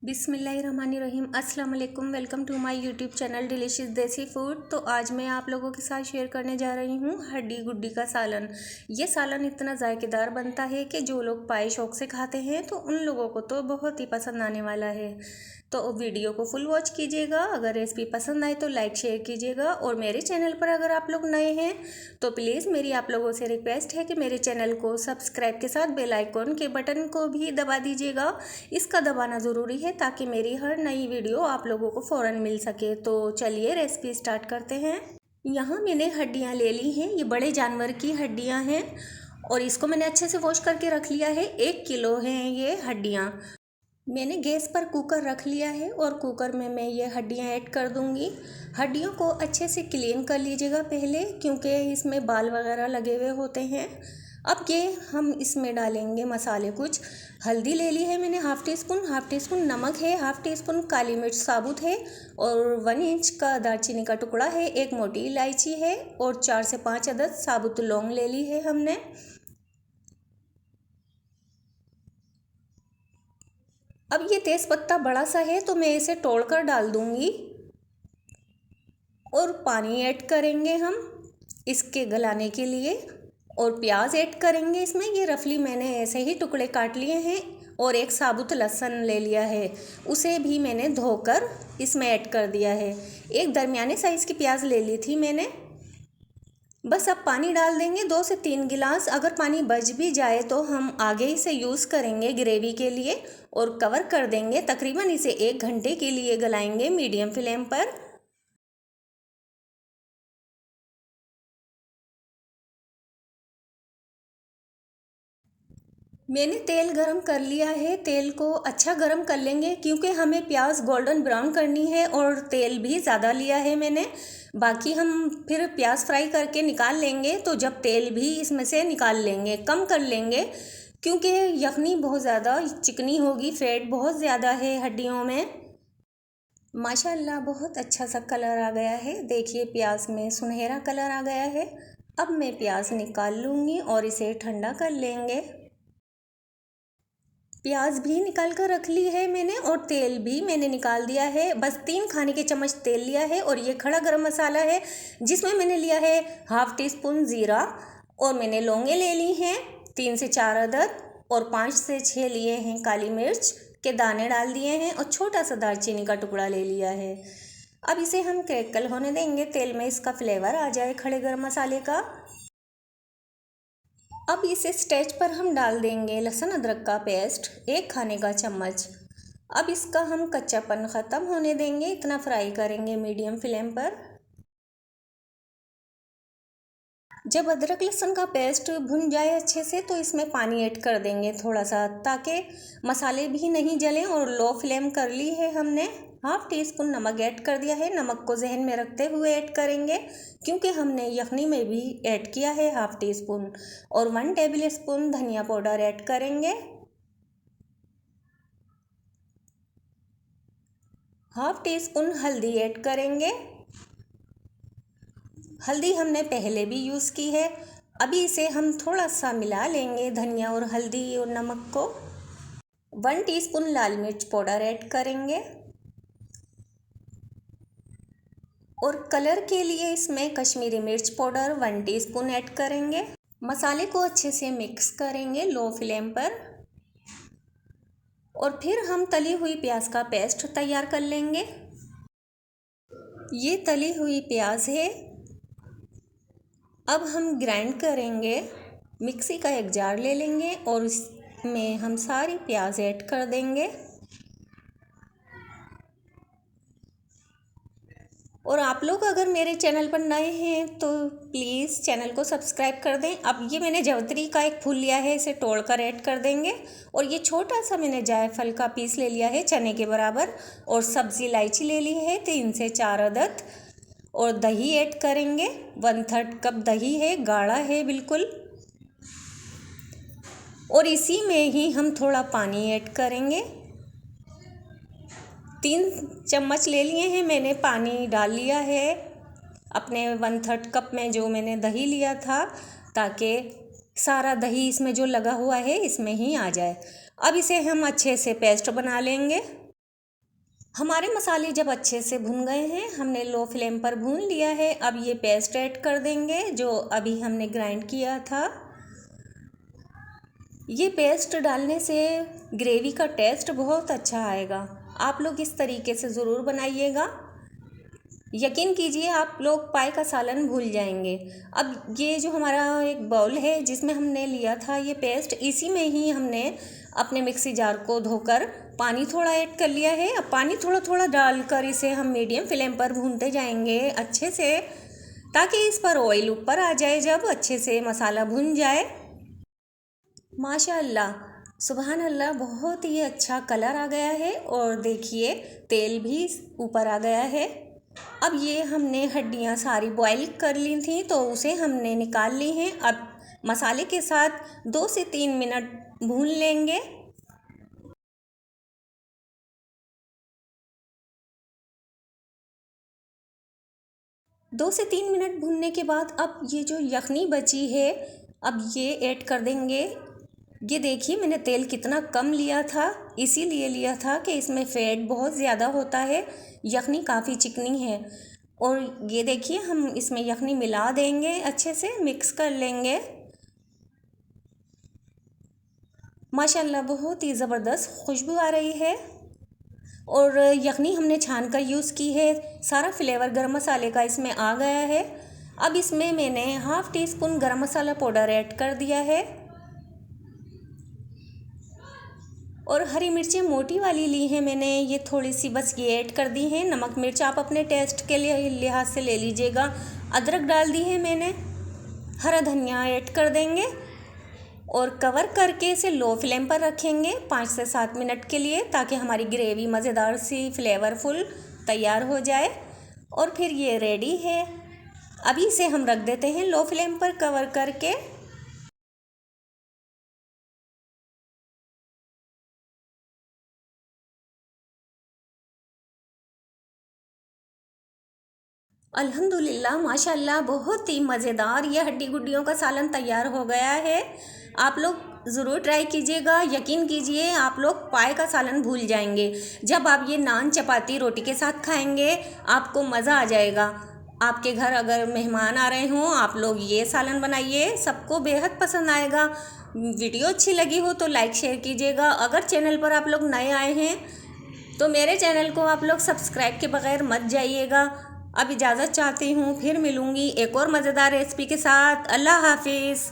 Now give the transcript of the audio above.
बिस्मिल्लाहिर्रहमानिर्रहीम अस्सलाम वालेकुम। Welcome to my YouTube channel delicious desi food. तो आज मैं आप लोगों के साथ शेयर करने जा रही हूँ हड्डी गुड्डी का सालन। ये सालन इतना जायकेदार बनता है कि जो लोग पाए शौक से खाते हैं तो उन लोगों को तो बहुत ही पसंद आने वाला है। तो वीडियो को फुल वॉच कीजिएगा। अगर रेसिपी पसंद आए तो लाइक शेयर कीजिएगा। और मेरे चैनल पर अगर आप लोग नए हैं तो प्लीज़ मेरी आप लोगों से रिक्वेस्ट है कि मेरे चैनल को सब्सक्राइब के साथ बेल आइकॉन के बटन को भी दबा दीजिएगा। इसका दबाना ज़रूरी है ताकि मेरी हर नई वीडियो आप लोगों को फ़ौरन मिल सके। तो चलिए रेसिपी स्टार्ट करते हैं। यहाँ मैंने हड्डियाँ ले ली हैं। ये बड़े जानवर की हड्डियाँ हैं और इसको मैंने अच्छे से वॉश करके रख लिया है। 1 किलो हैं ये हड्डियाँ। मैंने गैस पर कुकर रख लिया है और कुकर में मैं ये हड्डियाँ ऐड कर दूँगी। हड्डियों को अच्छे से क्लीन कर लीजिएगा पहले, क्योंकि इसमें बाल वगैरह लगे हुए होते हैं। अब ये हम इसमें डालेंगे मसाले। कुछ हल्दी ले ली है मैंने हाफ़ टी स्पून नमक है, हाफ़ टी स्पून काली मिर्च साबुत है और 1 इंच का दालचीनी का टुकड़ा है, 1 मोटी इलायची है और 4 से 5 अदद साबुत लौंग ले ली है हमने। अब ये तेज़पत्ता बड़ा सा है तो मैं इसे तोड़कर डाल दूँगी और पानी ऐड करेंगे हम इसके गलाने के लिए। और प्याज ऐड करेंगे इसमें। ये रफली मैंने ऐसे ही टुकड़े काट लिए हैं और एक साबुत लहसुन ले लिया है, उसे भी मैंने धोकर इसमें ऐड कर दिया है। एक दरमियाने साइज़ की प्याज ले ली थी मैंने। बस अब पानी डाल देंगे 2 से 3 गिलास। अगर पानी बच भी जाए तो हम आगे इसे यूज़ करेंगे ग्रेवी के लिए और कवर कर देंगे। तकरीबन इसे 1 घंटे के लिए गलाएंगे मीडियम फ्लेम पर। मैंने तेल गरम कर लिया है। तेल को अच्छा गरम कर लेंगे क्योंकि हमें प्याज गोल्डन ब्राउन करनी है और तेल भी ज़्यादा लिया है मैंने। बाकी हम फिर प्याज फ्राई करके निकाल लेंगे, तो जब तेल भी इसमें से निकाल लेंगे, कम कर लेंगे क्योंकि यखनी बहुत ज़्यादा चिकनी होगी। फैट बहुत ज़्यादा है हड्डियों में। माशाल्लाह बहुत अच्छा सा कलर आ गया है। देखिए प्याज में सुनहरा कलर आ गया है। अब मैं प्याज निकाल लूँगी और इसे ठंडा कर लेंगे। प्याज भी निकाल कर रख ली है मैंने और तेल भी मैंने निकाल दिया है। बस 3 खाने के चम्मच तेल लिया है और ये खड़ा गरम मसाला है जिसमें मैंने लिया है हाफ़ टी स्पून ज़ीरा और मैंने लौंगे ले ली हैं 3 से 4 अदद और 5 से 6 लिए हैं काली मिर्च के दाने डाल दिए हैं और छोटा सा दालचीनी का टुकड़ा ले लिया है। अब इसे हम क्रैकल होने देंगे, तेल में इसका फ्लेवर आ जाए खड़े गरम मसाले का। अब इस स्टेज पर हम डाल देंगे लहसुन अदरक का पेस्ट 1 खाने का चम्मच। अब इसका हम कच्चापन ख़त्म होने देंगे, इतना फ्राई करेंगे मीडियम फ्लेम पर। जब अदरक लहसुन का पेस्ट भुन जाए अच्छे से तो इसमें पानी ऐड कर देंगे थोड़ा सा, ताकि मसाले भी नहीं जलें। और लो फ्लेम कर ली है हमने। हाफ़ टी स्पून नमक ऐड कर दिया है। नमक को जहन में रखते हुए ऐड करेंगे क्योंकि हमने यखनी में भी ऐड किया है हाफ़ टी स्पून। और 1 टेबल स्पून धनिया पाउडर ऐड करेंगे। हाफ़ टी स्पून हल्दी ऐड करेंगे। हल्दी हमने पहले भी यूज़ की है। अभी इसे हम थोड़ा सा मिला लेंगे धनिया और हल्दी और नमक को। 1 टीस्पून लाल मिर्च पाउडर ऐड करेंगे और कलर के लिए इसमें कश्मीरी मिर्च पाउडर 1 टीस्पून ऐड करेंगे। मसाले को अच्छे से मिक्स करेंगे लो फ्लेम पर और फिर हम तली हुई प्याज का पेस्ट तैयार कर लेंगे। ये तली हुई प्याज है। अब हम ग्राइंड करेंगे। मिक्सी का एक जार ले लेंगे और इसमें हम सारी प्याज ऐड कर देंगे। और आप लोग अगर मेरे चैनल पर नए हैं तो प्लीज़ चैनल को सब्सक्राइब कर दें। अब ये मैंने जावित्री का एक फूल लिया है, इसे तोड़कर ऐड कर देंगे। और ये छोटा सा मैंने जायफल का पीस ले लिया है चने के बराबर। और सब्ज़ी इलायची ले ली है 3 से 4 अदद। और दही ऐड करेंगे, 1/3 कप दही है, गाढ़ा है बिल्कुल। और इसी में ही हम थोड़ा पानी ऐड करेंगे। 3 चम्मच ले लिए हैं मैंने, पानी डाल लिया है अपने 1/3 कप में जो मैंने दही लिया था, ताकि सारा दही इसमें जो लगा हुआ है इसमें ही आ जाए। अब इसे हम अच्छे से पेस्ट बना लेंगे। हमारे मसाले जब अच्छे से भुन गए हैं, हमने लो फ्लेम पर भून लिया है। अब ये पेस्ट ऐड कर देंगे जो अभी हमने ग्राइंड किया था। ये पेस्ट डालने से ग्रेवी का टेस्ट बहुत अच्छा आएगा। आप लोग इस तरीके से ज़रूर बनाइएगा। यकीन कीजिए आप लोग पाए का सालन भूल जाएंगे। अब ये जो हमारा एक बाउल है जिसमें हमने लिया था ये पेस्ट, इसी में ही हमने अपने मिक्सी जार को धोकर पानी थोड़ा ऐड कर लिया है। अब पानी थोड़ा थोड़ा डालकर इसे हम मीडियम फ्लेम पर भूनते जाएंगे अच्छे से, ताकि इस पर ऑयल ऊपर आ जाए जब अच्छे से मसाला भुन जाए। माशाअल्लाह, सुबहान अल्लाह, बहुत ही अच्छा कलर आ गया है और देखिए तेल भी ऊपर आ गया है। अब ये हमने हड्डियाँ सारी बॉईल कर ली थी तो उसे हमने निकाल ली हैं। अब मसाले के साथ 2 से 3 मिनट भून लेंगे। दो से 3 मिनट भूनने के बाद अब ये जो यखनी बची है अब ये ऐड कर देंगे। ये देखिए मैंने तेल कितना कम लिया था, इसीलिए लिया था कि इसमें फ़ैट बहुत ज़्यादा होता है। यखनी काफ़ी चिकनी है। और ये देखिए हम इसमें यखनी मिला देंगे, अच्छे से मिक्स कर लेंगे। माशाल्लाह बहुत ही ज़बरदस्त खुशबू आ रही है। और यखनी हमने छान कर यूज़ की है। सारा फ्लेवर गरम मसाले का इसमें आ गया है। अब इसमें मैंने हाफ़ टी स्पून गरम मसाला पाउडर ऐड कर दिया है। और हरी मिर्चें मोटी वाली ली हैं मैंने, ये थोड़ी सी बस ये ऐड कर दी हैं। नमक मिर्च आप अपने टेस्ट के लिए लिहाज से ले लीजिएगा। अदरक डाल दी है मैंने। हरा धनिया ऐड कर देंगे और कवर करके इसे लो फ्लेम पर रखेंगे 5 से 7 मिनट के लिए, ताकि हमारी ग्रेवी मज़ेदार सी फ्लेवरफुल तैयार हो जाए। और फिर ये रेडी है। अभी इसे हम रख देते हैं लो फ्लेम पर कवर करके। अल्हम्दुलिल्लाह, माशाल्लाह, बहुत ही मज़ेदार ये हड्डी गुड्डियों का सालन तैयार हो गया है। आप लोग ज़रूर ट्राई कीजिएगा। यकीन कीजिए आप लोग पाए का सालन भूल जाएंगे। जब आप ये नान चपाती रोटी के साथ खाएंगे आपको मज़ा आ जाएगा। आपके घर अगर मेहमान आ रहे हों, आप लोग ये सालन बनाइए, सबको बेहद पसंद आएगा। वीडियो अच्छी लगी हो तो लाइक शेयर कीजिएगा। अगर चैनल पर आप लोग नए आए हैं तो मेरे चैनल को आप लोग सब्सक्राइब के बगैर मत जाइएगा। अब इजाज़त चाहती हूँ, फिर मिलूँगी एक और मज़ेदार रेसिपी के साथ। अल्लाह हाफिज़।